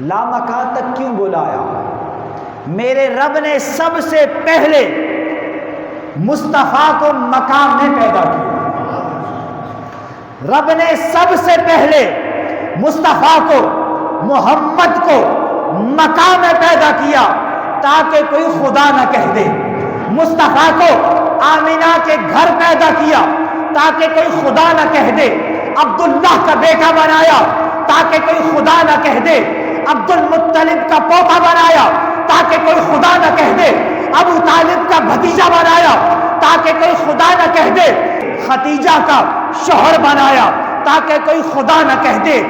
لامکان تک کیوں بلایا؟ میرے رب نے سب سے پہلے مصطفیٰ کو مقام میں پیدا کیا۔ رب نے سب سے پہلے مصطفیٰ کو، محمد کو مقام میں پیدا کیا تاکہ کوئی خدا نہ کہہ دے۔ مصطفیٰ کو آمینہ کے گھر پیدا کیا تاکہ کوئی خدا نہ کہہ دے۔ عبداللہ کا بیٹا بنایا تاکہ کوئی خدا نہ کہہ دے۔ عبد المطلب کا پوتا بنایا تاکہ کوئی خدا نہ کہہ دے۔ ابو طالب کا بھتیجا بنایا تاکہ کوئی خدا نہ کہہ دے۔ ختیجہ کا شوہر بنایا تاکہ کوئی خدا نہ کہہ دے۔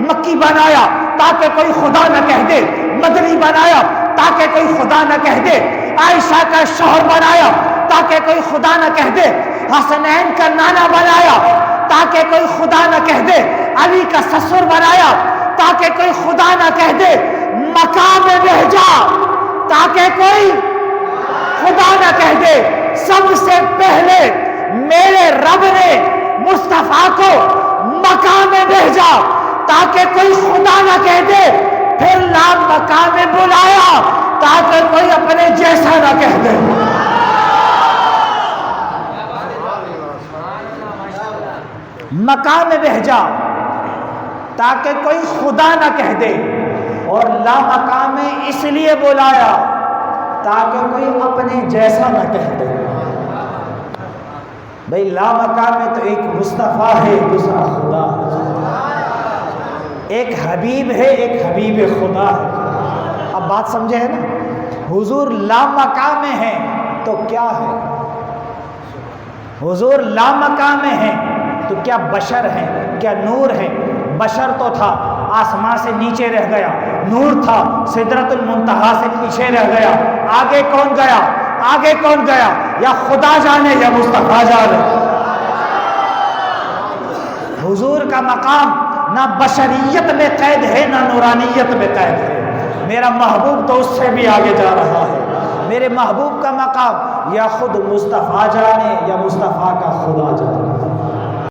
مکی بنایا تاکہ کوئی خدا نہ کہہ دے۔ مدنی بنایا تاکہ کوئی خدا نہ کہہ دے۔ عائشہ کا شوہر بنایا تاکہ کوئی خدا نہ کہہ دے۔ حسنین کا نانا بنایا تاکہ کوئی خدا نہ کہہ دے۔ علی کا سسر بنایا تاکہ کوئی خدا نہ کہہ دے۔ مقام میں بھیجا تاکہ کوئی خدا نہ کہہ دے۔ سب سے پہلے میرے رب نے مصطفیٰ کو مقام میں بھیجا تاکہ کوئی خدا نہ کہہ دے، پھر لام مقام میں بلایا تاکہ کوئی اپنے جیسا نہ کہہ دے۔ مقام میں بھیجا تاکہ کوئی خدا نہ کہہ دے، اور لا مقام میں اس لیے بلایا تاکہ کوئی اپنے جیسا نہ کہہ دے۔ بھئی لا مقام میں تو ایک مصطفیٰ ہے، دوسرا خدا ہے، ایک حبیب ہے، ایک حبیب خدا ہے۔ اب بات سمجھے ہے نا؟ حضور لا مقام میں ہیں تو کیا ہے؟ حضور لا مقام میں ہیں تو کیا بشر ہیں؟ کیا نور ہیں؟ بشر تو تھا، آسمان سے نیچے رہ گیا۔ نور تھا، سدرۃ المنتہا سے پیچھے رہ گیا۔ آگے کون گیا؟ آگے کون گیا؟ یا خدا جانے یا مصطفیٰ جانے۔ حضور کا مقام نہ بشریت میں قید ہے نہ نورانیت میں قید ہے۔ میرا محبوب تو اس سے بھی آگے جا رہا ہے۔ میرے محبوب کا مقام یا خود مصطفیٰ جانے یا مصطفیٰ کا خدا جانے۔